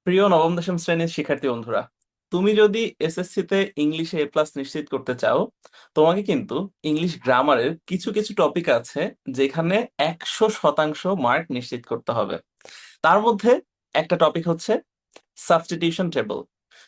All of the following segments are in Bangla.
প্রিয় নবম দশম শ্রেণীর শিক্ষার্থী বন্ধুরা, তুমি যদি এসএসসি তে ইংলিশে A+ নিশ্চিত করতে চাও, তোমাকে কিন্তু ইংলিশ গ্রামারের কিছু কিছু টপিক আছে যেখানে 100% মার্ক নিশ্চিত করতে হবে। তার মধ্যে একটা টপিক হচ্ছে সাবস্টিটিউশন টেবল।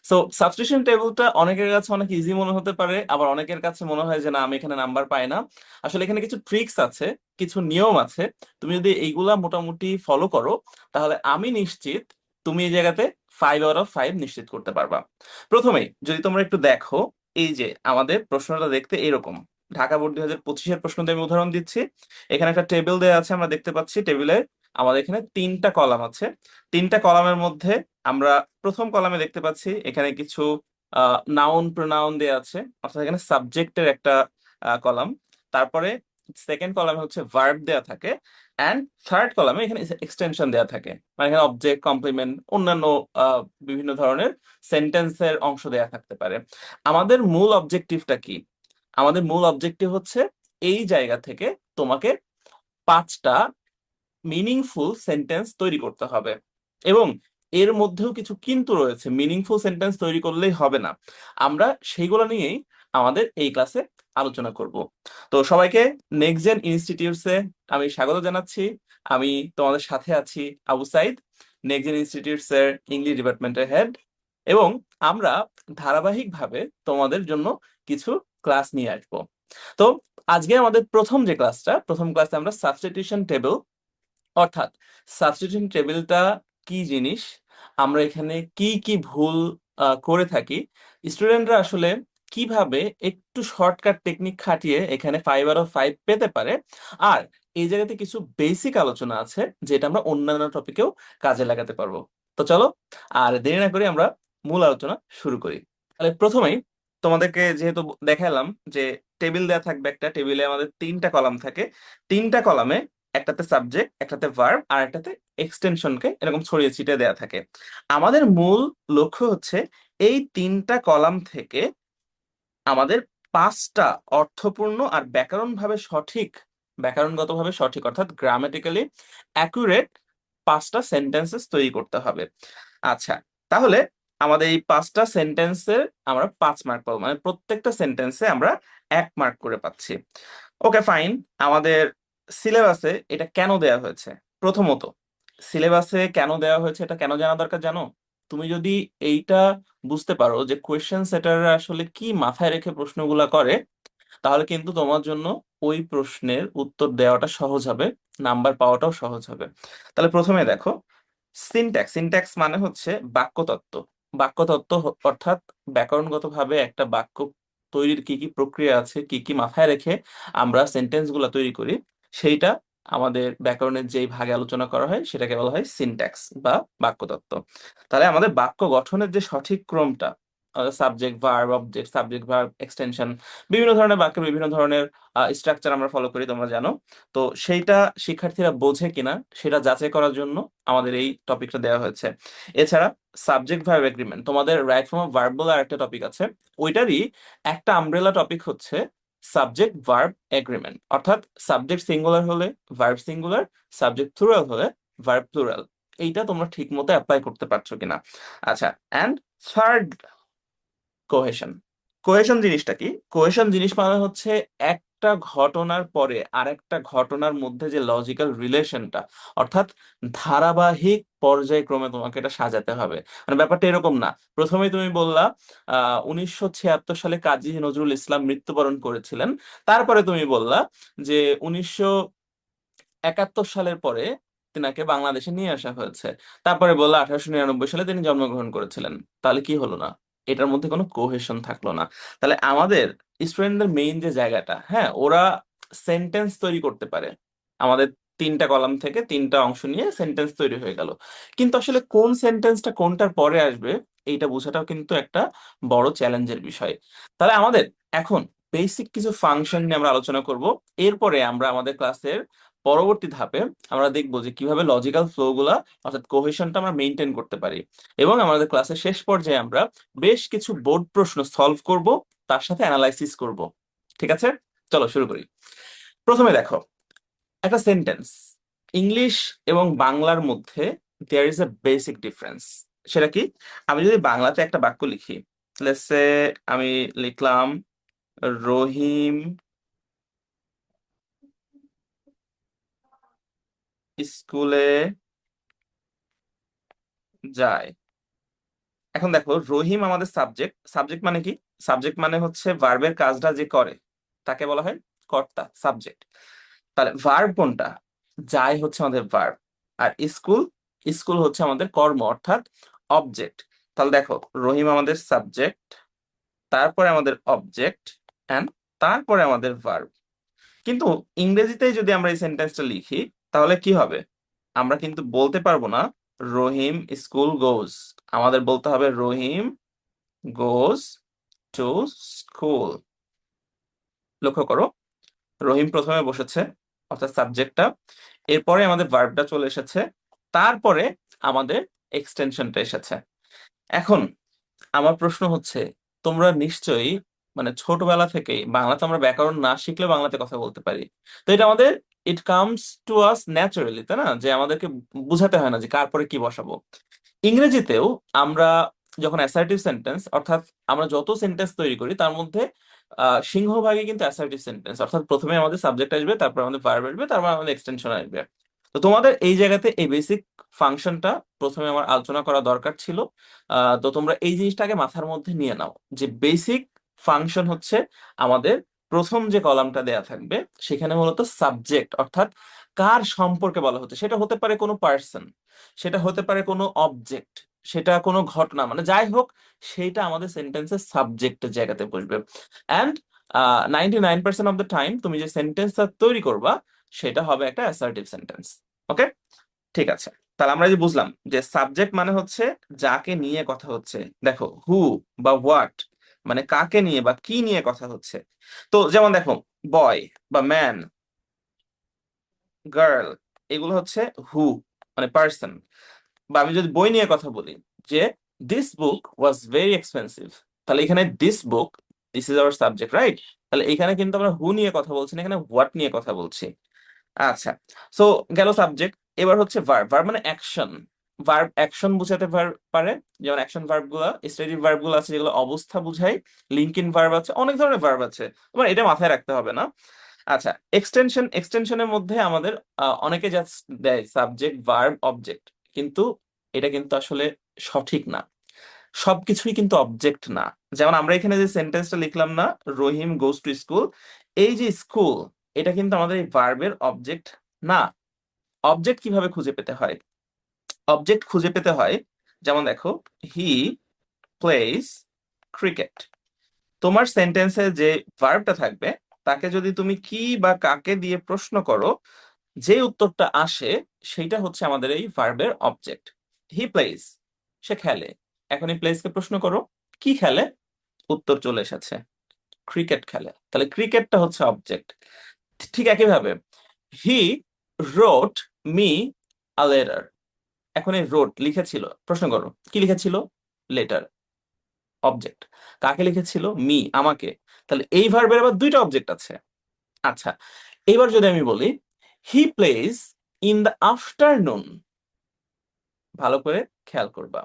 সো সাবস্টিটিউশন টেবলটা অনেকের কাছে অনেক ইজি মনে হতে পারে, আবার অনেকের কাছে মনে হয় যে না, আমি এখানে নাম্বার পাই না। আসলে এখানে কিছু ট্রিক্স আছে, কিছু নিয়ম আছে। তুমি যদি এইগুলা মোটামুটি ফলো করো, তাহলে আমি নিশ্চিত তুমি এই জায়গাতে 5 out of 5 নিশ্চিত করতে পারবা। প্রথমেই যদি তোমরা একটু দেখো, এই যে আমাদের প্রশ্নটা দেখতে এরকম। ঢাকা বোর্ড 2025-এর প্রশ্ন দিয়ে আমি উদাহরণ দিচ্ছি। এখানে একটা টেবিল দেওয়া আছে, আমরা দেখতে পাচ্ছি টেবিলে আমাদের এখানে 3টা কলাম আছে। 3টা কলামের মধ্যে আমরা প্রথম কলামে দেখতে পাচ্ছি এখানে কিছু নাউন প্রোনাউন দেয়া আছে, অর্থাৎ এখানে সাবজেক্টের একটা কলাম। তারপরে সেকেন্ড কলামে হচ্ছে ভার্ব দেয়া থাকে, অ্যান্ড থার্ড কলামে এখানে এক্সটেনশন দেয়া থাকে। মানে এখানে অবজেক্ট, কমপ্লিমেন্ট, অন্যান্য বিভিন্ন ধরনের সেন্টেন্সের অংশ দেয়া থাকতে পারে। আমাদের মূল অবজেক্টিভটা কি? আমাদের মূল অবজেক্টিভ হচ্ছে এই জায়গা থেকে তোমাকে 5টা মিনিংফুল সেন্টেন্স তৈরি করতে হবে। এবং এর মধ্যেও কিছু কিন্তু রয়েছে, মিনিংফুল সেন্টেন্স তৈরি করলেই হবে না। আমরা সেইগুলো নিয়েই আমাদের এই ক্লাসে আলোচনা করব। তো সবাইকে নেক্সট জেন ইনস্টিটিউটসে আমি স্বাগত জানাচ্ছি। আমি তোমাদের সাথে আছি, Abu Saeed, Next Gen Institutes এর ইংলিশ ডিপার্টমেন্টের হেড। এবং আমরা ধারাবাহিকভাবে তোমাদের জন্য কিছু ক্লাস নিয়ে আসবো। তো আজকে আমাদের প্রথম ক্লাসে আমরা সাবস্টিটিউশন টেবিল, অর্থাৎ সাবস্টিটিউশন টেবিলটা কি জিনিস, আমরা এখানে কি কি ভুল করে থাকি, স্টুডেন্টরা আসলে কিভাবে একটু শর্টকাট টেকনিক খাটিয়ে এখানে 5 out of 5 পেতে পারে, আর এই জায়গাতে কিছু বেসিক আলোচনা আছে যেটা আমরা অন্যান্য টপিকেও কাজে লাগাতে পারবো। তো চলো, আর দেরি না করে আমরা মূল আলোচনা শুরু করি। তাহলে প্রথমেই তোমাদেরকে যেহেতু দেখালাম যে টেবিল দেয়া থাকবে, একটা টেবিলে আমাদের 3টা কলাম থাকে। 3টা কলামে একটাতে সাবজেক্ট, একটাতে ভার্ব, আর একটাতে এক্সটেনশনকে এরকম ছড়িয়ে ছিটিয়ে দেয়া থাকে। আমাদের মূল লক্ষ্য হচ্ছে এই 3টা কলাম থেকে আমাদের 5টা অর্থপূর্ণ আর ব্যাকরণগতভাবে সঠিক, অর্থাৎ গ্রামাটিক্যালি অ্যাকুরেট 5টা সেন্টেন্সেস তৈরি করতে হবে। আচ্ছা, তাহলে আমাদের এই 5টা সেন্টেন্সের আমরা 5 মার্ক পাবো, মানে প্রত্যেকটা সেন্টেন্সে আমরা 1 মার্ক করে পাচ্ছি। ওকে, ফাইন। আমাদের সিলেবাসে এটা কেন দেয়া হয়েছে? প্রথমত, সিলেবাসে কেন দেওয়া হয়েছে এটা কেন জানা দরকার জানো? তুমি যদি এইটা বুঝতে পারো যে কোয়েশ্চেন সেটার আসলে কি মাথায় রেখে প্রশ্নগুলা করে, তাহলে কিন্তু তোমার জন্য ওই প্রশ্নের উত্তর দেওয়াটা সহজ হবে, নাম্বার পাওয়াটাও সহজ হবে। তাহলে প্রথমে দেখো, সিনট্যাক্স মানে হচ্ছে বাক্যতত্ত্ব। অর্থাৎ ব্যাকরণগতভাবে একটা বাক্য তৈরির কি কি প্রক্রিয়া আছে, কি কি মাথায় রেখে আমরা সেন্টেন্স গুলা তৈরি করি, সেইটা আমাদের ব্যাকরণের যেই ভাগে আলোচনা করা হয় সেটাকে বলা হয় সিনট্যাক্স বা বাক্যতত্ত্ব। তাহলে আমাদের বাক্য গঠনের যে সঠিক ক্রমটা, subject verb object, subject verb extension, বিভিন্ন ধরনের বাক্যের বিভিন্ন ধরনের স্ট্রাকচার আমরা ফলো করি, তোমরা জানো। তো সেইটা শিক্ষার্থীরা বোঝে কিনা সেটা যাচাই করার জন্য আমাদের এই টপিকটা দেওয়া হয়েছে। এছাড়া সাবজেক্ট ভার্ব এগ্রিমেন্ট, তোমাদের রাইট ফর্ম অফ ভার্ব বলে আরেকটা টপিক আছে, ওইটারই একটা আমব্রেলা টপিক হচ্ছে সাবজেক্ট ভার্ব এগ্রিমেন্ট। অর্থাৎ সাবজেক্ট সিঙ্গুলার হলে ভার্ব সিঙ্গুলার, সাবজেক্ট প্লুরাল হলে ভার্ব প্লুরাল। এইটা তোমরা ঠিক মতো অ্যাপ্লাই করতে পারছো কিনা। আচ্ছা, অ্যান্ড থার্ড, কোহেশন। কোহেশন জিনিসটা কি? কোহেশন জিনিস মানে হচ্ছে একটা ঘটনার পরে আরেকটা ঘটনার মধ্যে যে লজিক্যাল রিলেশনটা, অর্থাৎ ধারাবাহিক পর্যায়ক্রমে তোমাকে এটা সাজাতে হবে। মানে ব্যাপারটা এরকম না, প্রথমেই তুমি বললা 1976 সালে কাজী নজরুল ইসলাম মৃত্যুবরণ করেছিলেন, তারপরে তুমি বললা যে 1971 সালের পরে তিনাকে বাংলাদেশে নিয়ে আসা হয়েছে, তারপরে বললা 1899 সালে তিনি জন্মগ্রহণ করেছিলেন। তাহলে কি হলো না? এটার মধ্যে কোনো কোহেশন থাকলো না। তাহলে আমাদের স্টুডেন্টদের মেইন যে জায়গাটা, হ্যাঁ, ওরা সেন্টেন্স তৈরি করতে পারে, আমাদের 3টা কলাম থেকে 3টা অংশ নিয়ে সেন্টেন্স তৈরি হয়ে গেল, কিন্তু আসলে কোন সেন্টেন্সটা কোনটার পরে আসবে এইটা বোঝাটাও কিন্তু একটা বড় চ্যালেঞ্জের বিষয়। তাহলে আমাদের এখন বেসিক কিছু ফাংশন নিয়ে আমরা আলোচনা করব। এরপরে আমরা আমাদের ক্লাসের পরবর্তী ধাপে আমরা দেখবো যে কিভাবে লজিক্যাল ফ্লো গুলা, অর্থাৎ কোহেশনটা আমরা মেনটেন করতে পারি। এবং আমাদের ক্লাসের শেষ পর্যায়ে আমরা বেশ কিছু বোর্ড প্রশ্ন সলভ করব, তার সাথে অ্যানালাইসিস করব। ঠিক আছে, চলো শুরু করি। প্রথমে দেখো, একটা সেন্টেন্স, ইংলিশ এবং বাংলার মধ্যে there is a basic difference. সেটা কি? আমি যদি বাংলাতে একটা বাক্য লিখি, লেটস সে আমি লিখলাম রহিম স্কুলে যায়। এখন দেখো, রহিম আমাদের সাবজেক্ট। সাবজেক্ট মানে কি? সাবজেক্ট মানে হচ্ছে ভার্বের কাজটা যে করে তাকে বলা হয় কর্তা, সাবজেক্ট। তাহলে ভার্ব কোনটা? যায় হচ্ছে আমাদের ভার্ব। আর স্কুল, স্কুল হচ্ছে আমাদের কর্ম অর্থাৎ অবজেক্ট। তাহলে দেখো, রহিম আমাদের সাবজেক্ট, তারপরে আমাদের অবজেক্ট, এন্ড তারপরে আমাদের ভার্ব। কিন্তু ইংরেজিতে যদি আমরা এই সেন্টেন্সটা লিখি, তাহলে কি হবে? আমরা কিন্তু বলতে পারবো না রহিম স্কুল গোজ। আমাদের বলতে হবে রহিম গোজ টু স্কুল। লক্ষ্য করো, রহিম প্রথমে বসেছে অর্থাৎ সাবজেক্টটা, এরপরে আমাদের ভার্বটা চলে এসেছে, তারপরে আমাদের এক্সটেনশনটা এসেছে। এখন আমার প্রশ্ন হচ্ছে, তোমরা নিশ্চয়ই মানে ছোটবেলা থেকেই, বাংলাতে আমরা ব্যাকরণ না শিখলে বাংলাতে কথা বলতে পারি। তো এটা আমাদের, it comes to us naturally, তাই না? যে আমাদেরকে বুঝাতে হয় না যে কার পরে কি বসাবো। ইংরেজিতেও আমরা যখন অ্যাসার্টিভ সেন্টেন্স, অর্থাৎ আমরা যত সেন্টেন্স তৈরি করি তার মধ্যে সিংহভাগই কিন্তু অ্যাসার্টিভ সেন্টেন্স, অর্থাৎ প্রথমে আমাদের সাবজেক্ট আসবে, তারপর আমাদের ভার্ব আসবে, তারপর আমাদের এক্সটেনশন আসবে। তো তোমাদের এই জায়গাতে এই বেসিক ফাংশনটা প্রথমে আমার আলোচনা করা দরকার ছিল। তো তোমরা এই জিনিসটাকে মাথার মধ্যে নিয়ে নাও যে বেসিক ফাংশন হচ্ছে আমাদের প্রথম যে কলামটা দেয়া থাকবে সেখানে মূলত সাবজেক্ট, অর্থাৎ কার সম্পর্কে বলা হচ্ছে। সেটা হতে পারে কোনো পার্সন, সেটা হতে পারে কোনো অবজেক্ট, সেটা কোনো ঘটনা, মানে যাই হোক, সেইটা আমাদের সেন্টেন্সের সাবজেক্টের জায়গাতে বসবে। অ্যান্ড 99% অফ দ্য টাইম তুমি যে সেন্টেন্সটা তৈরি করবা সেটা হবে একটা অ্যাসার্টিভ সেন্টেন্স। ওকে, ঠিক আছে। তাহলে আমরা যে বুঝলাম যে সাবজেক্ট মানে হচ্ছে যাকে নিয়ে কথা হচ্ছে। দেখো, হু বা হোয়াট মানে কাকে নিয়ে বা কি নিয়ে কথা হচ্ছে। তো যেমন দেখো, বয় বা ম্যান, গার্ল, এগুলো হচ্ছে হু মানে পার্সন। বা আমি যদি বই নিয়ে কথা বলি, যে this book was very expensive, তাহলে এখানে this book, this is our subject, right? তাহলে এখানে কিন্তু আমরা হু নিয়ে কথা বলছি না, এখানে হোয়াট নিয়ে কথা বলছি। আচ্ছা, সো গেল সাবজেক্ট। এবার হচ্ছে ভার্ব। ভার্ব মানে অ্যাকশন। ভার্ব অ্যাকশন বুঝাতে পারে। যেমন অ্যাকশন ভার্ব গুলা, স্ট্রেটিভ ভার্ব গুলো আছে যেগুলো অবস্থা বুঝায়, লিঙ্কিন ভার্ব আছে, অনেক ধরনের ভার্ব আছে, তোমার এটা মাথায় রাখতে হবে না। আচ্ছা, এক্সটেনশন, এক্সটেনশনের মধ্যে আমাদের অনেকে জাস্ট দেয় সাবজেক্ট ভার্ব অবজেক্ট, কিন্তু এটা কিন্তু আসলে সঠিক না। সবকিছুই কিন্তু অবজেক্ট না। যেমন আমরা এখানে যে সেন্টেন্সটা লিখলাম না, রহিম গোজ টু স্কুল, এই যে স্কুল, এটা কিন্তু আমাদের এই ভার্বের অবজেক্ট না। অবজেক্ট কিভাবে খুঁজে পেতে হয়? অবজেক্ট খুঁজে পেতে হয়, যেমন দেখো, হি প্লেস ক্রিকেট। তোমার সেন্টেন্সে যে ভার্বটা থাকবে তাকে যদি তুমি কি বা কাকে দিয়ে প্রশ্ন করো, যে উত্তরটা আসে সেইটা হচ্ছে আমাদের এই ভার্বের অবজেক্ট। হি প্লেস, সে খেলে। এখন এই প্লেসকে প্রশ্ন করো কি খেলে, উত্তর চলে এসেছে ক্রিকেট খেলে। তাহলে ক্রিকেটটা হচ্ছে অবজেক্ট। ঠিক একইভাবে, হি রোট মি আ লেটার। এখন এই রোট লিখেছিল, প্রশ্ন করো কি লিখেছিল, লেটার, অবজেক্ট। কাকে লিখেছিল, মি, আমাকে। তাহলে এই ভার্বের আবার দুইটা অবজেক্ট আছে। আচ্ছা, এবার যদি আমি বলি he plays in the afternoon, ভালো করে খেয়াল করবা,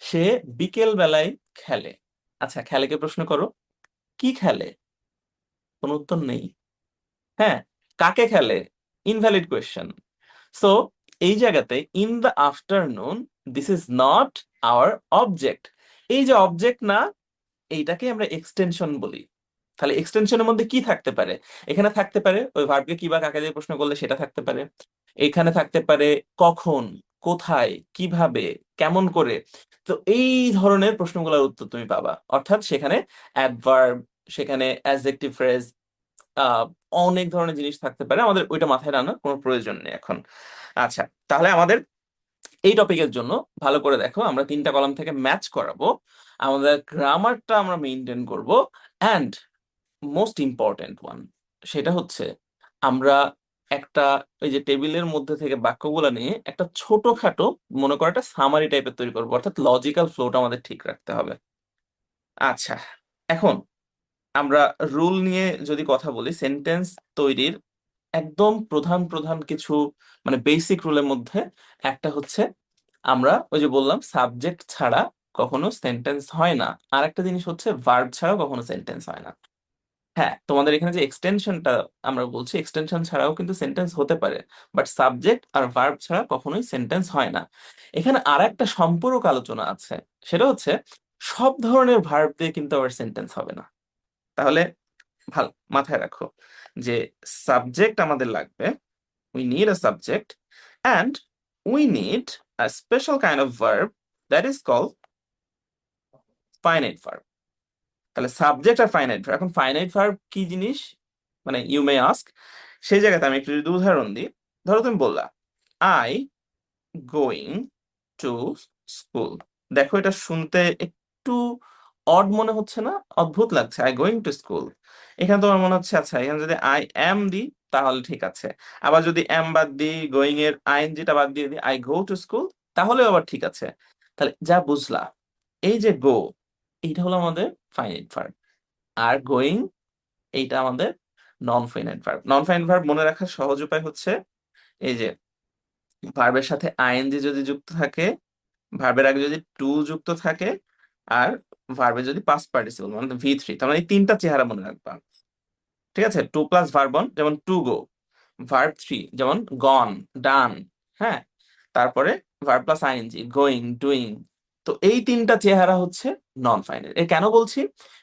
সে বিকেল বেলায় খেলে। আচ্ছা, খেলেকে প্রশ্ন করো কি খেলে, কোনো উত্তর নেই। হ্যাঁ, কাকে খেলে, ইনভ্যালিড কোয়েশ্চেন। সো এই জায়গাতে in the afternoon, this is not our object. এই যে অবজেক্ট না, এইটাকে আমরা এক্সটেনশন বলি। তাহলে এক্সটেনশনের মধ্যে কি থাকতে পারে? এখানে থাকতে পারে ওই ভার্বকে কি বা কাকে দিয়ে প্রশ্ন করলে সেটা থাকতে পারে। এখানে থাকতে পারে কখন, কোথায়, কিভাবে, কেমন করে। তো এই ধরনের প্রশ্নগুলোর উত্তর তুমি পাবা, অর্থাৎ সেখানে অ্যাডভার্ব, সেখানে অ্যাডজেক্টিভ ফ্রেজ, আহ অনেক ধরনের জিনিস থাকতে পারে, আমাদের ওইটা মাথায় রাখার কোনো প্রয়োজন নেই এখন। আচ্ছা, তাহলে আমাদের এই টপিকের জন্য ভালো করে দেখো, আমরা তিনটা কলাম থেকে ম্যাচ করাবো, আমাদের গ্রামারটা আমরা মেনটেন করব, অ্যান্ড মোস্ট ইম্পর্টেন্ট ওয়ান, সেটা হচ্ছে আমরা একটা ওই যে টেবিলের মধ্যে থেকে বাক্যগুলো নিয়ে একটা ছোটখাটো, মনে করো একটা সামারি টাইপের তৈরি করবো, অর্থাৎ লজিক্যাল ফ্লোটা আমাদের ঠিক রাখতে হবে। আচ্ছা, এখন আমরা রুল নিয়ে যদি কথা বলি, সেন্টেন্স তৈরির একদম প্রধান প্রধান কিছু মানে বেসিক রুলের মধ্যে একটা হচ্ছে আমরা ওই যে বললাম সাবজেক্ট ছাড়া কখনো সেন্টেন্স হয় না, আর একটা জিনিস হচ্ছে ভার্ব ছাড়া কখনো সেন্টেন্স হয় না। হ্যাঁ, তোমাদের এখানে যে এক্সটেনশনটা আমরা বলছি, এক্সটেনশন ছাড়াও কিন্তু সেন্টেন্স হতে পারে, বাট সাবজেক্ট আর ভার্ব ছাড়া কখনোই সেন্টেন্স হয় না। এখানে আর একটা সম্পূরক আলোচনা আছে, সেটা হচ্ছে সব ধরনের ভার্ব দিয়ে কিন্তু আবার সেন্টেন্স হবে না। তাহলে ভালো মাথায় রাখো যে সাবজেক্ট আমাদের লাগবে, we need a subject, and we need a special kind of verb that is called finite verb. তাহলে সাবজেক্ট আর ফাইনাইট ভার্ব, এখন ফাইনাইট ভার্ব কি জিনিস, মানে ইউ মে আস্ক, সেই জায়গাতে আমি একটু যদি উদাহরণ দিই। ধরো তুমি বললা আই গোয়িং টু স্কুল। দেখো এটা শুনতে একটু অড মনে হচ্ছে না, অদ্ভুত লাগছে, আই গোয়িং টু স্কুল। এখানে তোমার মনে হচ্ছে আচ্ছা এখানে যদি আই এম দিই তাহলে ঠিক আছে, আবার যদি এম বাদ দিই, গোয়িং এর আইএনজিটা বাদ দিয়ে দিই, আই গো টু স্কুল, তাহলে আবার ঠিক আছে। তাহলে যা বুঝলা, এই যে গো, এইটা হলো আমাদের ফাইনাইট ভার্ব, আর গোয়িং এইটা আমাদের non finite verb. Non finite verb মনে রাখার সহজ উপায় হচ্ছে এই যে ভার্বের সাথে আইএনজি যদি যুক্ত থাকে, ভার্বের আগে যদি টু যুক্ত থাকে, আর ভার্বে যদি পাস্ট পার্টিসিপল মানে ভি3, তার মানে এই তিনটা চেহারা মনে রাখবা। ঠিক আছে, টু প্লাস ভার্ব অন যেমন টু গো, ভার্ব 3 যেমন গন, ডান। হ্যাঁ, তারপরে verb plus ING, going, doing. তো এই তিনটা চেহারা হচ্ছে নন ফাইনাল। এ কেন বলছি,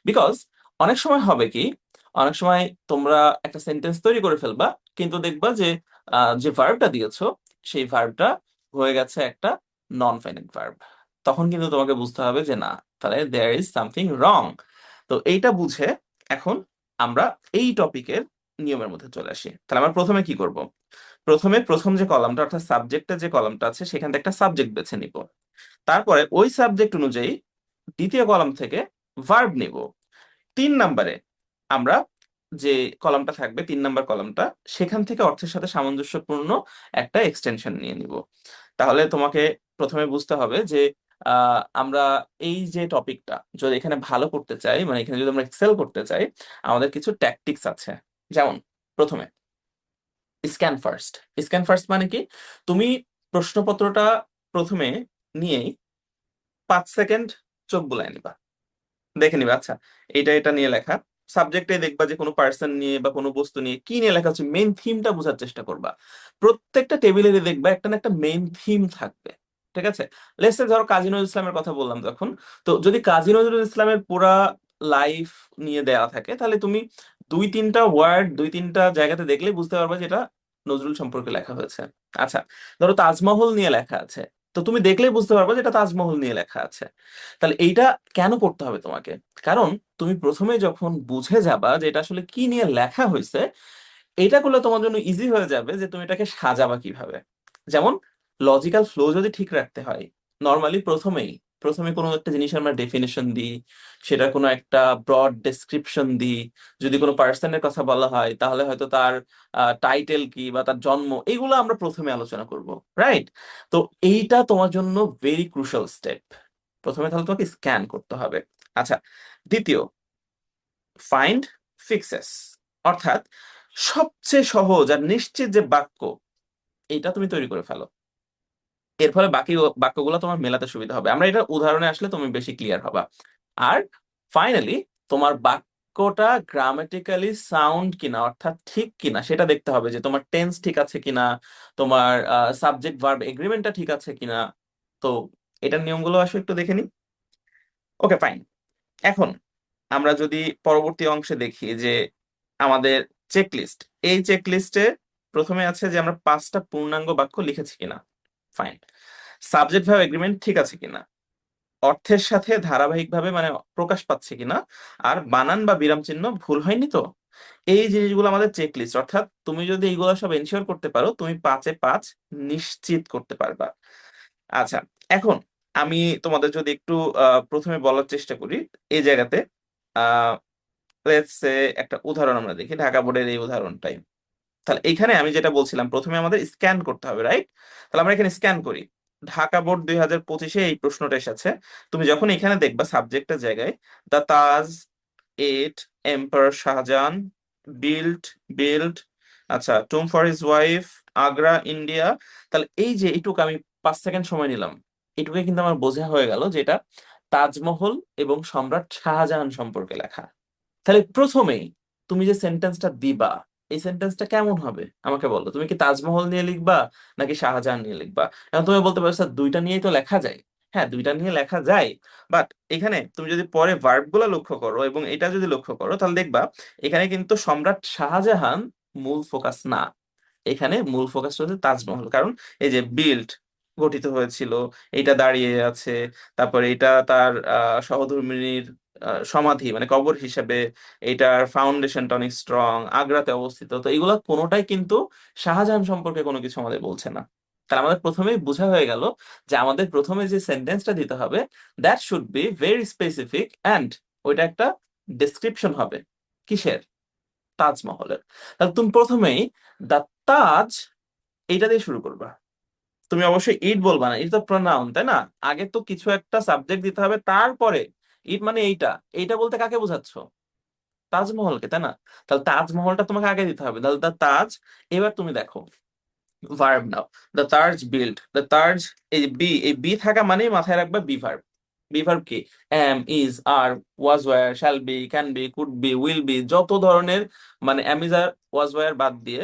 বিকজ অনেক সময় হবে কি, অনেক সময় তোমরা একটা সেন্টেন্স তৈরি করে ফেলবা, কিন্তু দেখবা যে যে ভার্বটা দিয়েছো সেই ভার্বটা হয়ে গেছে একটা নন ফাইনাল ভার্ব। তখন কিন্তু তোমাকে বুঝতে হবে যে না, তাহলে দেয়ার ইজ সামথিং রং। তো এইটা বুঝে এখন আমরা এই টপিকের নিয়মের মধ্যে চলে আসি। তাহলে আমরা প্রথমে কি করব, প্রথমে প্রথম যে কলামটা অর্থাৎ সাবজেক্টের যে কলামটা আছে সেখান থেকে একটা সাবজেক্ট বেছে নিব, তারপরে ওই সাবজেক্ট অনুযায়ী দ্বিতীয় কলাম থেকে ভার্ব নিব। 3 নম্বরে আমরা যে কলামটা থাকবে, 3 নম্বর কলামটা, সেখান থেকে অর্থের সাথে সামঞ্জস্যপূর্ণ একটা এক্সটেনশন নিয়ে নিব। তাহলে তোমাকে প্রথমে বুঝতে হবে যে আমরা এই যে টপিকটা যদি এখানে ভালো করতে চাই, মানে এখানে যদি আমরা এক্সেল করতে চাই, আমাদের কিছু ট্যাকটিক্স আছে। যেমন প্রথমে স্ক্যান ফার্স্ট। স্ক্যান ফার্স্ট মানে কি, তুমি প্রশ্নপত্রটা প্রথমে নিয়েই 5 সেকেন্ড চোখ বুলায় নিবা, দেখে নিবে আচ্ছা এটা এটা নিয়ে লেখা। সাবজেক্টে দেখবা যে কোনো পার্সন নিয়ে বা কোনো বস্তু নিয়ে কি নিয়ে লেখা হচ্ছে, মেইন থিমটা বোঝার চেষ্টা করবা। প্রত্যেকটা টেবিলে দেখবা একটা না একটা মেইন থিম থাকবে। ঠিক আছে, লেটস সে ধরো কাজী নজরুল ইসলামের কথা বললাম যখন, তো যদি কাজী নজরুল ইসলামের পুরা লাইফ নিয়ে দেওয়া থাকে, তাহলে তুমি 2-3টা ওয়ার্ড 2-3টা জায়গাতে দেখলেই বুঝতে পারবে যে এটা নজরুল সম্পর্কে লেখা হয়েছে। আচ্ছা, ধরো তাজমহল নিয়ে লেখা আছে, তো তুমি দেখলেই বুঝতে পারবে যে এটা তাজমহল নিয়ে লেখা আছে। তাহলে এইটা কেন করতে হবে তোমাকে, কারণ তুমি প্রথমে যখন বুঝে যাবা যে এটা আসলে কি নিয়ে লেখা হয়েছে, এটা করলে তোমার জন্য ইজি হয়ে যাবে যে তুমি এটাকে সাজাবা কিভাবে। যেমন লজিক্যাল ফ্লো যদি ঠিক রাখতে হয়, নর্মালি প্রথমেই প্রথমে কোনো একটা জিনিসের আমরা ডেফিনেশন দিই, সেটা কোনো একটা ব্রড ডেসক্রিপশন দিই। যদি কোনো পার্সনের কথা বলা হয় তাহলে হয়তো তার টাইটেল কি বা তার জন্ম, এগুলো আমরা প্রথমে আলোচনা করব, রাইট? তো এইটা তোমার জন্য ভেরি ক্রুশাল স্টেপ। প্রথমে তাহলে তোমাকে স্ক্যান করতে হবে। আচ্ছা, দ্বিতীয়, ফাইন্ড ফিক্সেস, অর্থাৎ সবচেয়ে সহজ আর নিশ্চিত যে বাক্য, এইটা তুমি তৈরি করে ফেলো। এর ফলে বাকি বাক্যগুলো তোমার মেলাতে সুবিধা হবে। আমরা এটা উদাহরণে আসলে তুমি বেশি ক্লিয়ার হবা। আর ফাইনালি তোমার বাক্যটা গ্রামাটিক্যালি সাউন্ড কিনা, অর্থাৎ ঠিক কিনা সেটা দেখতে হবে, যে তোমার টেন্স ঠিক আছে কিনা, তোমার সাবজেক্ট ভার্ব এগ্রিমেন্টটা ঠিক আছে কিনা। তো এটার নিয়মগুলো আসলে একটু দেখে নিই। ওকে ফাইন, এখন আমরা যদি পরবর্তী অংশে দেখি যে আমাদের চেকলিস্ট, এই চেকলিস্টে প্রথমে আছে যে আমরা 5টা পূর্ণাঙ্গ বাক্য লিখেছি কিনা, ফাইন। সাবজেক্ট ভার্ব এগ্রিমেন্ট ঠিক আছে কিনা, অর্থের সাথে ধারাবাহিকভাবে মানে প্রকাশ পাচ্ছে কিনা, আর বানান বা বিরাম চিহ্ন ভুল হয়নি তো। এই জিনিসগুলো আমাদের চেকলিস্ট, অর্থাৎ তুমি যদি এইগুলো সব এনশিওর করতে পারো, তুমি 5-এ 5 নিশ্চিত করতে পারবা। আচ্ছা, এখন আমি তোমাদের যদি একটু প্রথমে বলার চেষ্টা করি এই জায়গাতে, আহ লেটস সে একটা উদাহরণ আমরা দেখি, ঢাকা বোর্ডের এই উদাহরণটাই। তাহলে এখানে আমি যেটা বলছিলাম প্রথমে আমাদের স্ক্যান করতে হবে, রাইট? তাহলে আমরা এখানে স্ক্যান করি। ঢাকা বোর্ড 2025-এ এই প্রশ্নটা এসেছে। তুমি যখন এখানে দেখবা সাবজেক্টের জায়গায় দা তাজ, এট, এম্পায়ার শাহজাহান, বিল্ড, বিল্ড, আচ্ছা টুম for his wife, Agra, India. তাহলে এই যে এইটুকু আমি 5 সেকেন্ড সময় নিলাম, এটুকু কিন্তু আমার বোঝা হয়ে গেল যেটা তাজমহল এবং সম্রাট শাহজাহান সম্পর্কে লেখা। তাহলে প্রথমেই তুমি যে সেন্টেন্সটা দিবা, এই সেন্টেন্সটা কেমন হবে আমাকে বলো। তুমি কি তাজমহল নিয়ে লিখবা নাকি শাহজাহান নিয়ে লিখবা? এখন তুমি বলতে পারো স্যার দুইটা নিয়েই তো লেখা যায়। হ্যাঁ, দুইটা নিয়ে লেখা যায়, বাট এখানে তুমি যদি পরে ভার্ব গুলা লক্ষ্য করো এবং এটা যদি লক্ষ্য করো তাহলে দেখবা এখানে কিন্তু সম্রাট শাহজাহান মূল ফোকাস না। এখানে মূল ফোকাস হচ্ছে তাজমহল, কারণ এই যে বিল্ড গঠিত হয়েছিল, এটা দাঁড়িয়ে আছে, তারপরে এটা তার সহধর্মিণীর সমাধি মানে কবর হিসেবে, এটার ফাউন্ডেশনটা অনেক স্ট্রং, আগ্রাতে অবস্থিত, তো এগুলো কোনোটাই কিন্তু শাহজাহান সম্পর্কে কোনো কিছু আমাদের বলছে না। তাহলে আমাদের প্রথমেই বোঝা হয়ে গেল যে আমাদের প্রথমে যে সেন্টেন্সটা দিতে হবে that should be very specific and ওইটা একটা ডেসক্রিপশন হবে কিসের, তাজমহলের। তাহলে তুমি প্রথমেই দা তাজ এইটা দিয়ে শুরু করবা। তুমি অবশ্যই ইট বলবা না, ইট তো প্রনাউন তাই না? আগে তো কিছু একটা সাবজেক্ট দিতে হবে, তারপরে ইট মানে এইটা। এইটা বলতে কাকে বোঝাচ্ছ? তাজমহলকে, তাই না? তাহলে তাজমহলটা তোমাকে আগে দিতে হবে। তাহলে দা তাজ। এবার তুমি দেখো ভার্ব নাও, the Taj build, the Taj. এই যে বি, এই বি থাকা মানেই মাথায় রাখবা বি ভার্ব। বি ভার্ব কি? Am, is, are, was were, shall be, can be, could be, will be, যত ধরনের মানে am is are was were বাদ দিয়ে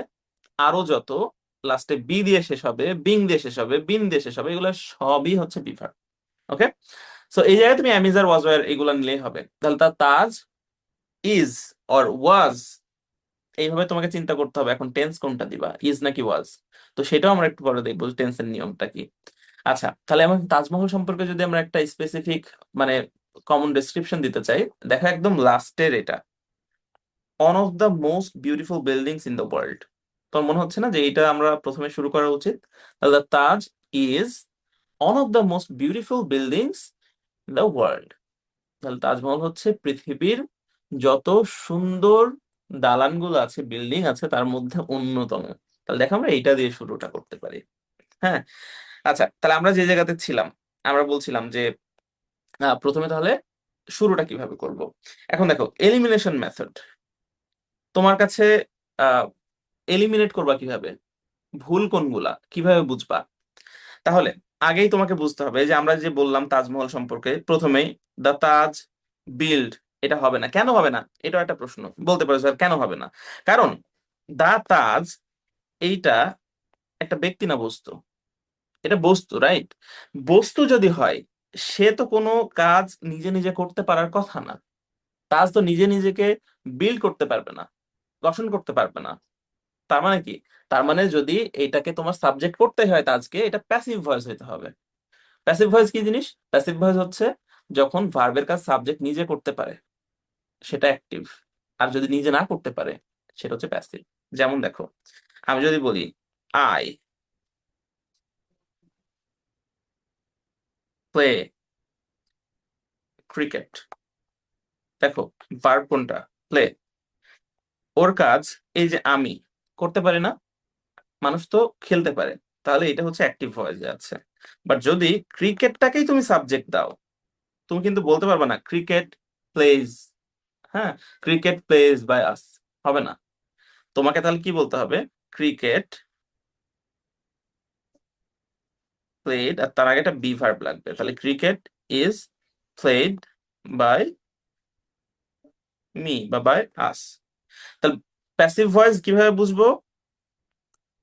আরো যত লাস্টে বি দিয়ে শেষ হবে, বিং দিয়ে শেষ হবে, বিন দিয়ে শেষ হবে, এগুলো সবই হচ্ছে বি ভার্ব। ওকে, সো এই জায়গায় তুমি অ্যামিজার ওয়াজ ওয়্যার এগুলো নিলেই হবে। তাহলে তার তাজ ইজ অর ওয়াজ, এইভাবে তোমাকে চিন্তা করতে হবে এখন টেন্স কোনটা দিবা, ইজ নাকি ওয়াজ। তো সেটাও আমরা একটু পরে দেখবো টেন্সের নিয়মটা কি। আচ্ছা, তাহলে আমার তাজমহল সম্পর্কে যদি আমরা একটা স্পেসিফিক মানে কমন ডেসক্রিপশন দিতে চাই, দেখো একদম লাস্টের এটা, one of the most beautiful buildings in the world. তোর মনে হচ্ছে না যে এটা আমরা প্রথমে শুরু করা উচিত? তাহলে Taj is one of the most beautiful buildings in the world. তাহলে তাজমহল হচ্ছে পৃথিবীর যত সুন্দর দালানগুলো আছে, বিল্ডিং আছে, তার মধ্যে অন্যতম। তাহলে দেখো আমরা এইটা দিয়ে শুরুটা করতে পারি। হ্যাঁ, আচ্ছা, তাহলে আমরা যে জায়গাতে ছিলাম, আমরা বলছিলাম যে প্রথমে তাহলে শুরুটা কিভাবে করব। এখন দেখো এলিমিনেশন মেথড তোমার কাছে, আহ এলিমিনেট করবা কিভাবে, ভুল কোনগুলা কিভাবে বুঝবা? তাহলে আগেই তোমাকে বুঝতে হবে যে আমরা যে বললাম তাজমহল সম্পর্কে প্রথমেই, দা তাজ বিল্ড, এটা হবে না। কেন হবে না? এটাও একটা প্রশ্ন। বলতে পারো স্যার কেন হবে না? কারণ দা তাজ এইটা একটা ব্যক্তি না বস্তু। এটা বস্তু, রাইট? বস্তু যদি হয়, সে তো কোনো কাজ নিজে নিজে করতে পারার কথা না। তাজ তো নিজে নিজেকে বিল্ড করতে পারবে না, গঠন করতে পারবে না। তার মানে কি? তার মানে যদি এটাকে তোমার সাবজেক্ট করতে হয় তাজকে, এটা প্যাসিভ ভয়েস হইতে হবে। প্যাসিভ ভয়েস কি জিনিস? প্যাসিভ ভয়েস হচ্ছে যখন ভার্বের কাজ সাবজেক্ট নিজে করতে পারে, সেটা অ্যাক্টিভ। আর যদি নিজে না করতে পারে, সেটা হচ্ছে প্যাসিভ। যেমন দেখো, আমি যদি বলি আই প্লে ক্রিকেট, দেখো ভার্ব কোনটা? প্লে। ওর কাজ এই যে আমি করতে পারি না, মানুষ তো খেলতে পারে, তাহলে এটা হচ্ছে অ্যাক্টিভ ভয়েস যাচ্ছে। বাট যদি ক্রিকেটটাকেই তুমি সাবজেক্ট দাও, তুমি কিন্তু বলতে পারবে না ক্রিকেট প্লেজ, হ্যাঁ, ক্রিকেট প্লেজ বাই আস, হবে না। তোমাকে তাহলে কি বলতে হবে? ক্রিকেট প্লেড, আর তার আগে একটা বি ভার্ব লাগবে। তাহলে cricket is played by me বা বাই আস। তাহলে প্যাসিভ ভয়েস কিভাবে বুঝবো?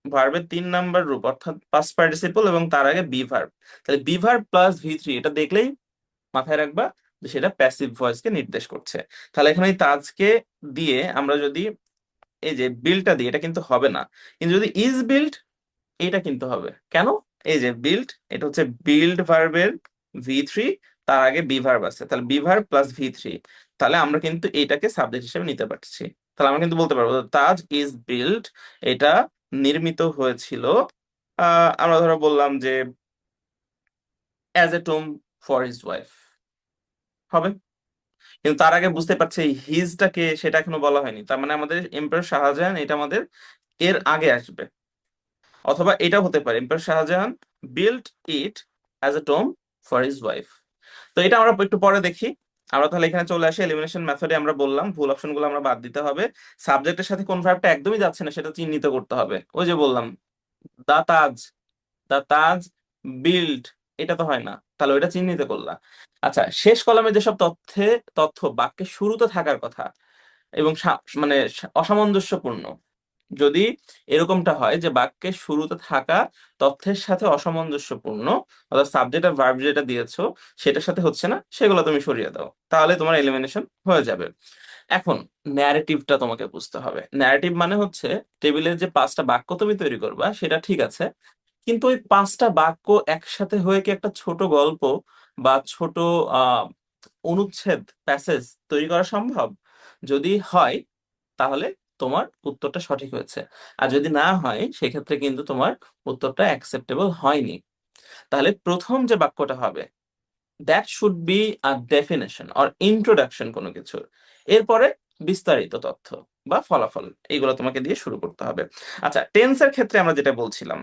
ভার্বের 3 নাম্বার রূপ অর্থাৎ পাস্ট পার্টিসিপল এবং তার আগে বি ভার্ব। তাহলে বি ভার্ব প্লাস ভি3, এটা দেখলেই মাথায় রাখবা যে সেটা প্যাসিভ ভয়েস কে নির্দেশ করছে। তাহলে এখানে এই তাজকে দিয়ে আমরা যদি এই যে বিল্ডটা দিই, এটা কিন্তু হবে না। কিন্তু যদি ইজ বিল্ড, এটা কিন্তু হবে। কেন? এই যে বিল্ড, এটা হচ্ছে বিল্ড ভার্বের ভি3, তার আগে বি ভার্ব আছে, তাহলে বি ভার্ব প্লাস ভি3। তাহলে আমরা কিন্তু এটাকে সাবজেক্ট হিসেবে নিতে পারছি। তাহলে আমরা কিন্তু বলতে পারবো তাজ ইজ বিল্ড, এটা নির্মিত হয়েছিল, আমরা ধরো বললাম যে অ্যাজ এ টুম ফর হিজ ওয়াইফ, হবে। কিন্তু তার আগে বুঝতে পারছি হিজটাকে, সেটা এখনো বলা হয়নি, তার মানে আমাদের এম্পায়ার শাহজাহান এটা আমাদের এর আগে আসবে। অথবা এটাও হতে পারে empire Shahjahan built it as a Tom for his wife. তো এটা আমরা একটু পরে দেখি। আমরা তাহলে এখানে চলে আসি এলিমিনেশন মেথডে। আমরা বললাম ভুল অপশনগুলো আমরা বাদ দিতে হবে। সাবজেক্টের সাথে কোন ভার্বটা একদমই যাচ্ছে না সেটা চিহ্নিত করতে হবে। ওই যে বললাম দা তাজ, দা তাজ বিল্ড এটা তো হয় না, তাহলে ওইটা চিহ্নিত করলা। আচ্ছা, শেষ কলামে যেসব তথ্য বাক্যের শুরুতে থাকার কথা এবং মানে অসামঞ্জস্যপূর্ণ, যদি এরকমটা হয় যে বাক্যের শুরুতে থাকা তথ্যের সাথে অসামঞ্জস্যপূর্ণ, অর্থাৎ সাবজেক্ট আর ভার্ব যেটা দিয়েছো সেটার সাথে হচ্ছে না, সেগুলো তুমি সরিয়ে দাও, তাহলে তোমার এলিমিনেশন হয়ে যাবে। এখন ন্যারেটিভটা তোমাকে বুঝতে হবে। ন্যারেটিভ মানে হচ্ছে টেবিলের যে 5টা বাক্য তুমি তৈরি করবা সেটা ঠিক আছে, কিন্তু ওই 5টা বাক্য একসাথে হয়ে কি একটা ছোট গল্প বা ছোট আহ অনুচ্ছেদ, প্যাসেজ তৈরি করা সম্ভব? যদি হয় তাহলে তোমার উত্তরটা সঠিক হয়েছে, আর যদি না হয় সেক্ষেত্রে কিন্তু তোমার উত্তরটা অ্যাকসেপ্টেবল হয়নি। তাহলে প্রথম যে বাক্যটা হবে, that should be a definition or introduction কোনো কিছুর, এরপরে বিস্তারিত তথ্য বা ফলাফল এইগুলো তোমাকে দিয়ে শুরু করতে হবে। আচ্ছা, টেন্সের ক্ষেত্রে আমরা যেটা বলছিলাম,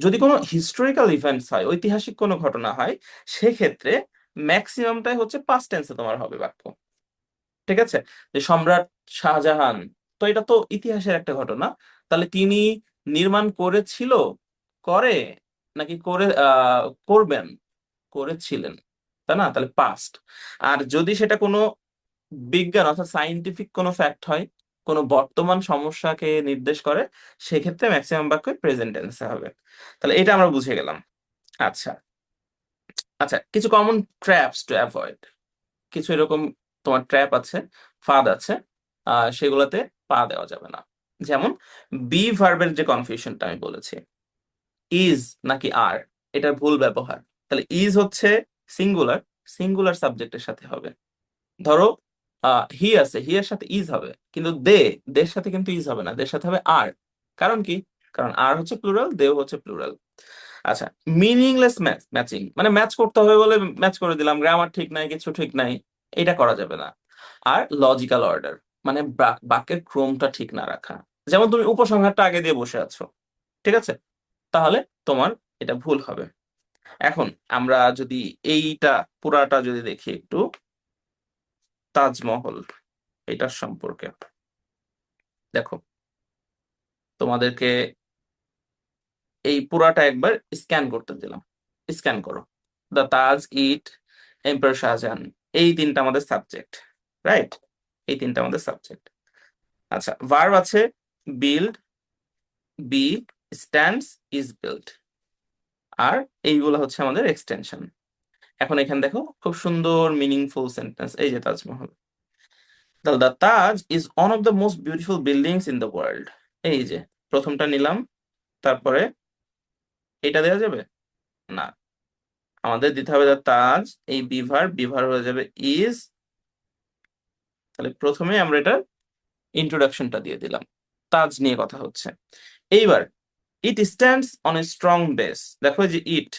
যদি কোনো হিস্টোরিক্যাল ইভেন্টস হয়, ঐতিহাসিক কোনো ঘটনা হয়, সেক্ষেত্রে ম্যাক্সিমামটাই হচ্ছে পাস্ট টেন্সে তোমার হবে বাক্য। ঠিক আছে? যে সম্রাট শাহজাহান, তো এটা তো ইতিহাসের একটা ঘটনা, তাহলে তিনি নির্মাণ করেছিল, করে, নাকি করবেন, করেছিলেন, তাই না? তাহলে পাস্ট। আর যদি সেটা কোনো বিজ্ঞান অর্থাৎ সাইন্টিফিক কোনো ফ্যাক্ট হয়, কোনো বর্তমান সমস্যাকে নির্দেশ করে, সেক্ষেত্রে ম্যাক্সিমাম বাক্য প্রেজেন্ট টেন্সে হবে। তাহলে এটা আমরা বুঝে গেলাম। আচ্ছা, আচ্ছা, কিছু কমন ট্র্যাপস টু অ্যাভয়েড, কিছু এরকম তোমার ট্র্যাপ আছে, ফাঁদ আছে, সেগুলোতে পা দেওয়া যাবে না। যেমন বি ভার্বের যে কনফিউশনটা আমি বলেছি, ইজ নাকি আর, এটার ভুল ব্যবহার। তাহলে ইজ হচ্ছে সিঙ্গুলার, সিঙ্গুলার সাবজেক্টের সাথে হবে। ধরো হি আছে, হি এর সাথে ইজ হবে, কিন্তু দের সাথে কিন্তু ইজ হবে না, দের সাথে হবে আর। কারণ কি? কারণ আর হচ্ছে প্লুরাল, দেও হচ্ছে প্লুরাল। আচ্ছা, মিনিংলেস ম্যাচিং মানে ম্যাচ করতে হবে বলে ম্যাচ করে দিলাম, গ্রামার ঠিক নাই, কিছু ঠিক নাই, এটা করা যাবে না। আর লজিক্যাল অর্ডার মানে বাক্যের ক্রমটা ঠিক না রাখা, যেমন তুমি উপসংহারটা আগে দিয়ে বসে আছো, ঠিক আছে, তাহলে তোমার এটা ভুল হবে। এখন আমরা যদি এইটা পুরাটা যদি দেখি একটু, তাজমহল এটার সম্পর্কে দেখো, তোমাদেরকে এই পুরাটা একবার স্ক্যান করতে দিলাম, স্ক্যান করো। The Taj, it, empire Shahjahan, এই তিনটা আমাদের সাবজেক্ট, রাইট? এই তিনটা আমাদের সাবজেক্ট। আচ্ছা, ভার্ব আছে build, be, stands, is built, আর এইগুলো হচ্ছে আমাদের এক্সটেনশন। এখন এখানে দেখো খুব সুন্দর মিনিংফুল সেন্টেন্স, এই যে Taj Mahal, the Taj is one of the most beautiful buildings in the world. এই যে প্রথমটা নিলাম, তারপরে এটা দেওয়া যাবে না, আমাদের দিতে হবে দ্য তাজ, এই বিভার, বিভার হয়ে যাবে ইজ। তাহলে প্রথমে আমরা এটা ইন্ট্রোডাকশনটা দিয়ে দিলাম, তাজ নিয়ে কথা হচ্ছে। এইবার it stands on a strong base, দেখো এই যে ইট,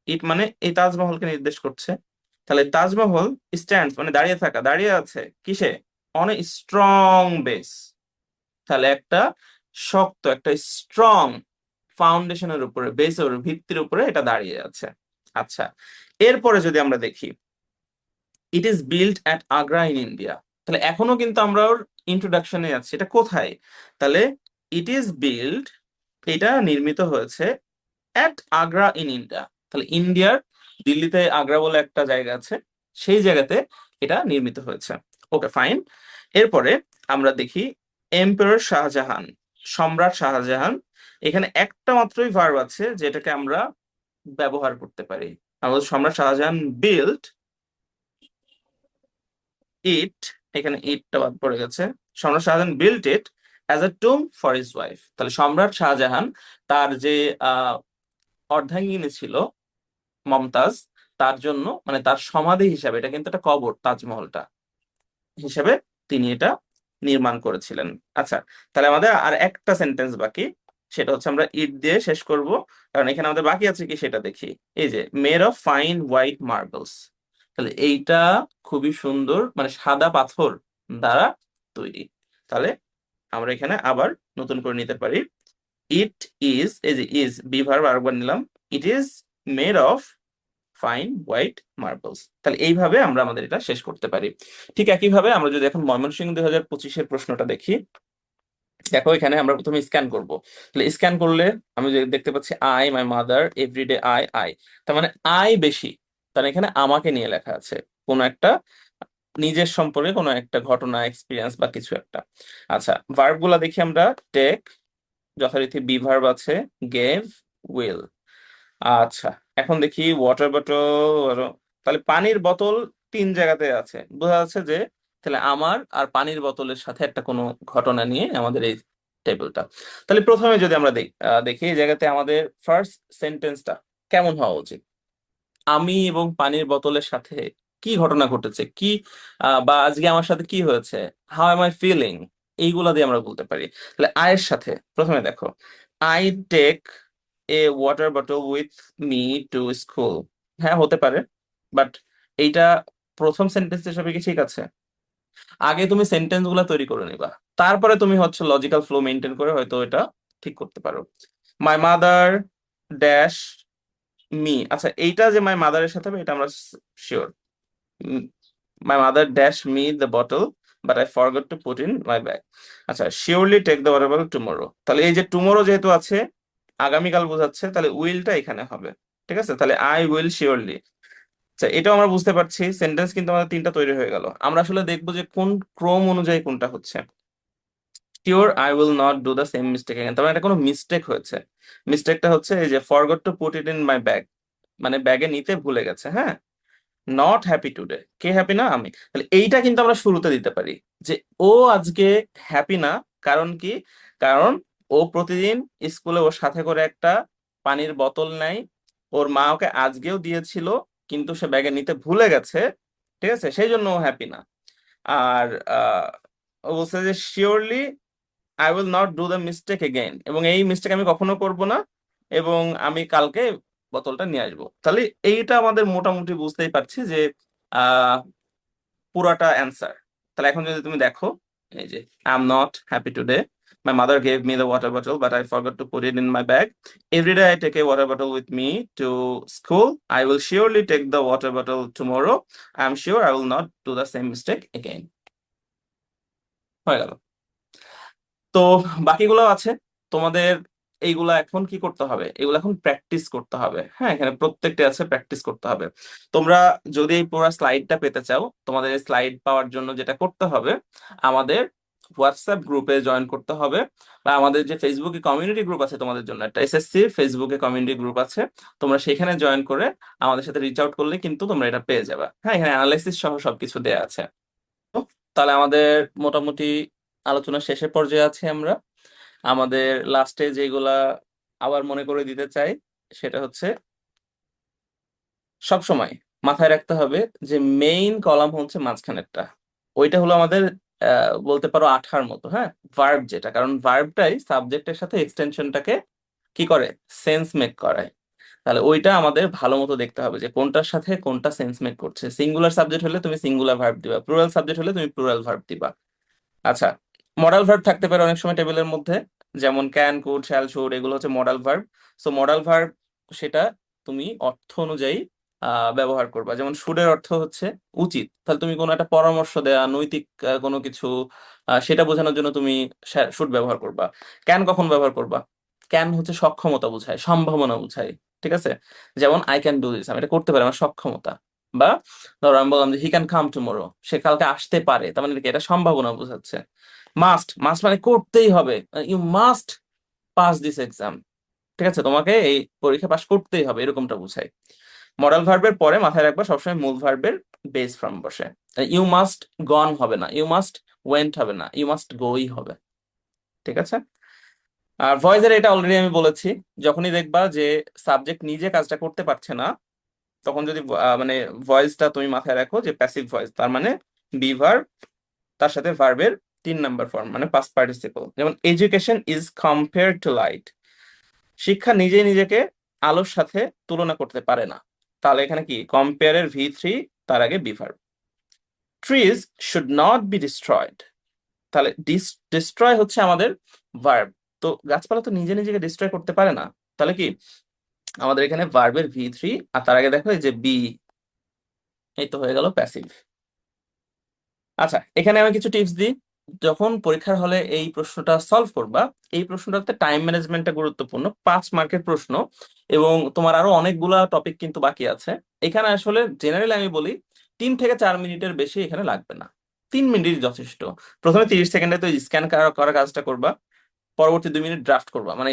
ইট মানে এই তাজমহলকে নির্দেশ করছে। তাহলে তাজমহল স্ট্যান্ডস মানে দাঁড়িয়ে থাকা, দাঁড়িয়ে আছে কিসে? অন এ স্ট্রং বেস, তাহলে একটা শক্ত, একটা স্ট্রং ফাউন্ডেশনের উপরে, বেসের ভিত্তির উপরে এটা দাঁড়িয়ে আছে। আচ্ছা, এরপরে যদি আমরা দেখি, it is built at Agra in India, তাহলে এখনো কিন্তু আমরা ওর ইন্ট্রোডাকশনে আছি, এটা কোথায়? তাহলে ইট ইজ বিল্ট, এটা নির্মিত হয়েছে অ্যাট আগ্রা ইন ইন্ডিয়া, তাহলে ইন্ডিয়ার দিল্লিতে আগ্রা বলে একটা জায়গা আছে, সেই জায়গাতে এটা নির্মিত হয়েছে। ওকে, ফাইন। এরপরে আমরা দেখি এম্পায়ার শাহজাহান, সম্রাট শাহজাহান, এখানে একটা মাত্রই ভার্ব আছে যেটাকে আমরা ব্যবহার করতে পারি। আমাদের সম্রাট শাহজাহান বিল্ট ইট, এখানে ইটটা বাদ পড়ে গেছে, সম্রাট Shahjahan built it as a টুম ফর হিজ ওয়াইফ। তাহলে সম্রাট শাহজাহান তার যে আহ অর্ধাঙ্গিনী ছিল মমতাজ, তার জন্য মানে তার সমাধি হিসাবে, এটা কিন্তু একটা কবর, তাজমহলটা হিসেবে তিনি এটা নির্মাণ করেছিলেন। আচ্ছা, তাহলে আমাদের আর একটা সেন্টেন্স বাকি, সেটা হচ্ছে আমরা ইট দিয়ে শেষ করব, কারণ এখানে আমাদের বাকি আছে কি সেটা দেখি। এই যে made of fine white marbles, তাহলে এইটা খুবই সুন্দর মানে সাদা পাথর দ্বারা তৈরি। তাহলে আমরা এখানে আবার নতুন করে নিতে পারি, ইট ইজ, এই যে ইজ বি ভার্ব আরেকবার নিলাম, it is made of fine white marbles. তাহলে এইভাবে আমরা আমাদের এটা শেষ করতে পারি। ঠিক একইভাবে আমরা যদি এখন ময়মনসিংহ 2025-এর প্রশ্নটা দেখি, দেখো এখানে আমরা প্রথমে স্ক্যান করব। তাহলে স্ক্যান করলে আমি যে দেখতে পাচ্ছি I my mother everyday I I, তার মানে আই বেশি, তাহলে এখানে আমাকে নিয়ে লেখা আছে, কোন একটা নিজের সম্পর্কে কোনো একটা ঘটনা এক্সপিরিয়েন্স বা কিছু একটা। আচ্ছা, ভার্ব গুলা দেখি আমরা। টেক, যথারীতি বি ভার্ব আছে, গেভ, উইল। আচ্ছা, এখন দেখি ওয়াটার বটল। তাহলে পানির বোতল তিন জায়গাতে আছে, বোঝা যাচ্ছে যে তাহলে আমার আর পানির বোতলের সাথে একটা কোনো ঘটনা নিয়ে আমাদের এই টেবিলটা। তাহলে প্রথমে যদি আমরা দেখি এই জায়গাতে আমাদের ফার্স্ট সেন্টেন্সটা কেমন হওয়া উচিত? আমি এবং পানির বোতলের সাথে কি ঘটনা ঘটেছে, কি বা আজকে আমার সাথে কি হয়েছে, হাউ এম আই ফিলিং, এইগুলা দিয়ে আমরা বলতে পারি। তাহলে আয়ের সাথে প্রথমে দেখো, I take a water bottle with me to school. হ্যাঁ, হতে পারে, বাট এইটা প্রথম সেন্টেন্স হিসেবে কি ঠিক আছে? আগে তুমি সেন্টেন্স গুলা তৈরি করে নিবা, তারপরে তুমি হচ্ছে লজিক্যাল ফ্লো মেনটেন করে হয়তো এটা ঠিক করতে পারো। মাই মাদার ড্যাশ মি, আচ্ছা এইটা যে মাই মাদারের সাথে হবে এটা আমরা sure. My mother dash me the bottle but I forgot to put in my bag. আচ্ছা, surely take the water bottle tomorrow, তাহলে এই যে টুমোরো যেহেতু আছে, আগামীকাল বোঝাচ্ছে, তাহলে উইলটা এখানে হবে। ঠিক আছে, তাহলে আই উইল শিওরলি। আচ্ছা, এটাও আমরা বুঝতে পারছি, সেন্টেন্স কিন্তু আমাদের তিনটা তৈরি হয়ে গেল। আমরা আসলে দেখবো যে কোন ক্রম অনুযায়ী কোনটা হচ্ছে। Sure I will not do the same mistake again, তার মানে এটা কোনো মিস্টেক হয়েছে। মিস্টেকটা হচ্ছে এই যে forgot to put it in my bag, মানে ব্যাগে নিতে ভুলে গেছে। হ্যাঁ, not happy today, K happy না? আমি। তাহলে এইটা কিন্তু আমরা শুরুতে দিতে পারি যে ও আজকে হ্যাপি না। কারণ কি? কারণ ও প্রতিদিন স্কুলে ওর সাথে করে একটা পানির বোতল নেয়, ওর মা ওকে আজকেও দিয়েছিল, কিন্তু সে ব্যাগে নিতে ভুলে গেছে। ঠিক আছে, সেই জন্য ও হ্যাপি না। আর ও বলছে যে surely I will not do the mistake again, এবং এই মিস্টেক আমি কখনো করব না, এবং আমি কালকে বোতলটা নিয়ে আসবো। তাহলে এইটা আমাদের মোটামুটি বুঝতেই পারছি যে আহ পুরাটা অ্যান্সার। তাহলে এখন যদি তুমি দেখো, এই যে I am not happy today, my mother gave me the water bottle but I forgot to put it in my bag, every day I take a water bottle with me to school, I will surely take the water bottle tomorrow, I am sure I will not do the same mistake again. হয়ে গেল। তো বাকিগুলো আছে তোমাদের। এইগুলা এখন কি করতে হবে? এগুলো এখন প্র্যাকটিস করতে হবে। হ্যাঁ, এখানে প্রত্যেকটা আছে, প্র্যাকটিস করতে হবে। তোমরা যদি এই পুরো স্লাইডটা পেতে চাও, তোমাদের এই স্লাইড পাওয়ার জন্য যেটা করতে হবে, আমাদের হোয়াটসঅ্যাপ গ্রুপে জয়েন করতে হবে, বা আমাদের যে ফেসবুকে কমিউনিটি গ্রুপ আছে তোমাদের জন্য, একটা এসএসসি ফেসবুকে কমিউনিটি গ্রুপ আছে, তোমরা সেখানে জয়েন করে আমাদের সাথে রিচ আউট করলে কিন্তু তোমরা এটা পেয়ে যাবে। হ্যাঁ, এখানে অ্যানালাইসিস সহ সবকিছু দেয়া আছে। তো তাহলে আমাদের মোটামুটি আলোচনা শেষের পর্যায়ে আছি আমরা। আমাদের লাস্টে যেগুলা আবার মনে করে দিতে চাই, সেটা হচ্ছে সব সময় মাথায় রাখতে হবে যে মেইন কলাম হচ্ছে মাঝখানেরটা, ওইটা হলো আমাদের বলতে পারো আঠার মতো। হ্যাঁ, ভার্ব যেটা, কারণ ভার্বটাই সাবজেক্টের সাথে এক্সটেনশনটাকে কি করে, সেন্স মেক করায়। তাহলে ওইটা আমাদের ভালো মতো দেখতে হবে যে কোনটার সাথে কোনটা সেন্স মেক করছে। সিঙ্গুলার সাবজেক্ট হলে তুমি সিঙ্গুলার ভার্ব দিবা, প্লুরাল সাবজেক্ট হলে তুমি প্লুরাল ভার্ব দিবা। আচ্ছা, মডাল ভার্ব থাকতে পারে অনেক সময় টেবিলের মধ্যে, যেমন ক্যান, কুড, শ্যাল, শুড, এগুলো হচ্ছে modal verb. So modal verb সেটা তুমি অর্থ অনুযায়ী ব্যবহার করবা। যেমন শুডের অর্থ হচ্ছে উচিত, তাহলে তুমি কোনো একটা পরামর্শ দেয়া, নৈতিক কোনো কিছু, সেটা বোঝানোর জন্য তুমি শুড ব্যবহার করবা। ক্যান কখন ব্যবহার করবা? ক্যান হচ্ছে সক্ষমতা বোঝায়, সম্ভাবনা বোঝায়। ঠিক আছে, যেমন আই ক্যান ডু দিস, আমি এটা করতে পারি, আমার সক্ষমতা। বা ধরো আমি বললাম যে হি ক্যান কাম টুমোরো, সে কালকে আসতে পারে, তার মানে কি, এটা সম্ভাবনা বোঝাচ্ছে। মাস্ট, মাস্ট মানে করতেই হবে, you must pass this exam. ঠিক আছে, তোমাকে এই পরীক্ষা পাস করতেই হবে, এরকমটা বোঝায়। মডাল ভার্বের পরে মাথায় রাখবা সবসময় মূল ভার্বের বেস ফর্ম বসে। ইউ মাস্ট গন হবে না, ইউ মাস্ট ওয়েন্ট হবে না, ইউ মাস্ট গোই হবে। ঠিক আছে। আর ভয়েসের এটা অলরেডি আমি বলেছি, যখনই দেখবা যে সাবজেক্ট নিজে কাজটা করতে পারছে না, তখন যদি মানে ভয়েসটা তুমি মাথায় রাখো যে প্যাসিভ ভয়েস, তার মানে বি ভার্ব, তার সাথে ভার্বের 3 নাম্বার ফর্ম মানে পাস্ট পার্টিসিপল। যেমন education is compare to light, শিক্ষা নিজে নিজেকে আলোর সাথে তুলনা করতে পারে না। তাহলে এখানে কি, কম্পেয়ারের ভি3, তার আগে be verb. Trees should not be destroyed, তাহলে ডিস্ট্রয় হচ্ছে আমাদের ভার্ব। তো গাছপালা তো নিজে নিজেকে ডিস্ট্রয় করতে পারে না, তাহলে কি আমাদের এখানে ভার্বের ভি3, আর তার আগে দেখো এই যে বি, এই তো হয়ে গেল প্যাসিভ। আচ্ছা, এখানে আমি কিছু টিপস দিই। যখন পরীক্ষার হলে এই প্রশ্নটা সলভ করবা, এই প্রশ্নটাতে টাইম ম্যানেজমেন্টটা গুরুত্বপূর্ণ, 5 মার্কের প্রশ্ন, এবং তোমার আরো অনেকগুলা টপিক কিন্তু বাকি আছে। এখানে আসলে জেনারেলি আমি বলি 3 থেকে 4 মিনিটের বেশি এখানে লাগবে না, 3 মিনিট যথেষ্ট। প্রথমে 30 সেকেন্ডে তো স্ক্যান করা কাজটা করবা, পরবর্তী 2 মিনিট ড্রাফট করবা, মানে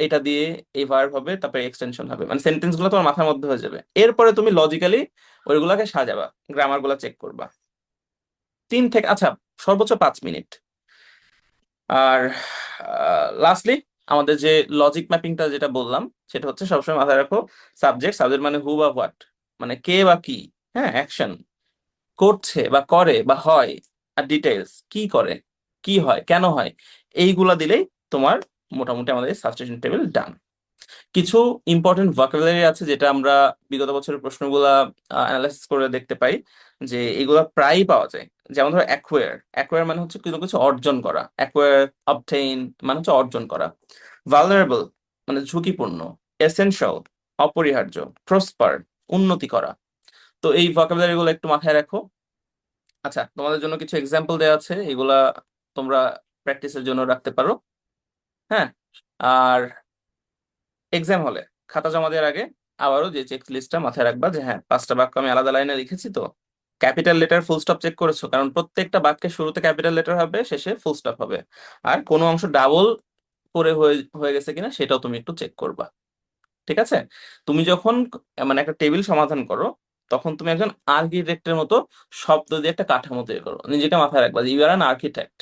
এটা দিয়ে এই ভার্ব হবে, তারপরে এক্সটেনশন হবে, মানে সেন্টেন্স গুলো তোমার মাথার মধ্যে হয়ে যাবে। এরপরে তুমি লজিক্যালি ওইগুলাকে সাজাবা, গ্রামার গুলা চেক করবা। আচ্ছা, সর্বোচ্চ 5 মিনিট। আর লাস্টলি আমাদের যে লজিক ম্যাপিংটা যেটা বললাম, সেটা হচ্ছে সবসময় মাথায় রাখো, সাবজেক্ট, সাবজেক্ট মানে হু বা হোয়াট, মানে কে বা কি, হ্যাঁ, অ্যাকশন, করছে বা করে বা হয়, আর ডিটেলস, কি করে, কি হয়, কেন হয়, এইগুলা দিলেই তোমার মোটামুটি আমাদের সাবস্টিটিউশন টেবিল ডান। কিছু ইম্পর্টেন্ট ভোকাবুলারি আছে যেটা আমরা বিগত বছরের প্রশ্নগুলা অ্যানালাইসিস করে দেখতে পাই যে এগুলা প্রায়ই পাওয়া যায়। যেমন ধরো অ্যাকোয়ার, অ্যাকোয়ার মানে হচ্ছে কোনো কিছু অর্জন করা, অ্যাকোয়ার, অবটেইন মানে হচ্ছে অর্জন করা। ভালনারেবল মানে ঝুঁকিপূর্ণ। এসেনশিয়াল অপরিহার্য। প্রসপার উন্নতি করা। তো এই ভোকাবুলারি গুলো একটু মাথায় রাখো। আচ্ছা, তোমাদের জন্য কিছু এক্সাম্পল দেওয়া আছে, এগুলা তোমরা প্র্যাকটিসের জন্য রাখতে পারো। হ্যাঁ, আর এক্সাম হলে খাতা জমা দেওয়ার আগে আবারও যে চেক লিস্টটা মাথায় রাখবা যে হ্যাঁ, 5টা বাক্য আমি আলাদা লাইনে লিখেছি তো। Capital letter full stop check করেছো, কারণ প্রত্যেকটা বাক্যের শুরুতে ক্যাপিটাল লেটার হবে, শেষে ফুল স্টপ হবে। আর কোনো অংশ ডাবল করে হয়ে হয়ে গেছে কিনা সেটাও তুমি একটু চেক করবা। ঠিক আছে? তুমি যখন মানে একটা টেবিল সমাধান করো, তখন তুমি একজন আর্কিটেক্টের মতো শব্দ দিয়ে একটা কাঠামো তৈরি করো, নিজেকে মাথায় রাখবা যে ইউ আর অ্যান আর্কিটেক্ট।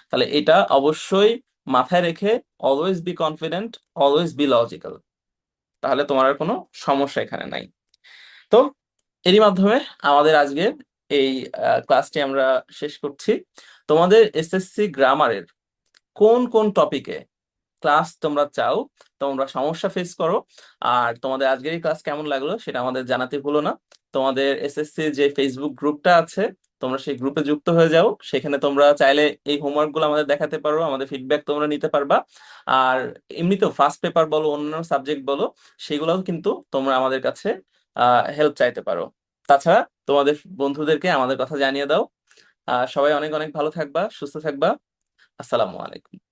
তাহলে এটা অবশ্যই মাথায় রেখে always be confident, always be logical, তাহলে তোমার আর কোনো সমস্যা এখানে নাই। তো এরই মাধ্যমে আমাদের আজকে এই ক্লাসটি আমরা শেষ করছি। তোমাদের এসএসসি গ্রামারের কোন কোন টপিকে ক্লাস তোমরা চাও, তোমরা সমস্যা ফেস করো, আর তোমাদের আজকের এই ক্লাস কেমন লাগলো সেটা আমাদের জানাতে ভুলো না। তোমাদের এসএসসি যে ফেসবুক গ্রুপটা আছে, তোমরা সেই গ্রুপে যুক্ত হয়ে যাও, সেখানে তোমরা চাইলে এই হোমওয়ার্ক গুলো আমাদের দেখাতে পারো, আমাদের ফিডব্যাক তোমরা নিতে পারবা। আর এমনিতেও ফার্স্ট পেপার বলো, অন্যান্য সাবজেক্ট বলো, সেগুলোও কিন্তু তোমরা আমাদের কাছে হেল্প চাইতে পারো। তাছাড়া তোমাদের বন্ধুদেরকে আমাদের কথা জানিয়ে দাও। সবাই অনেক অনেক ভালো থাকবা, সুস্থ থাকবা। আসসালামু আলাইকুম।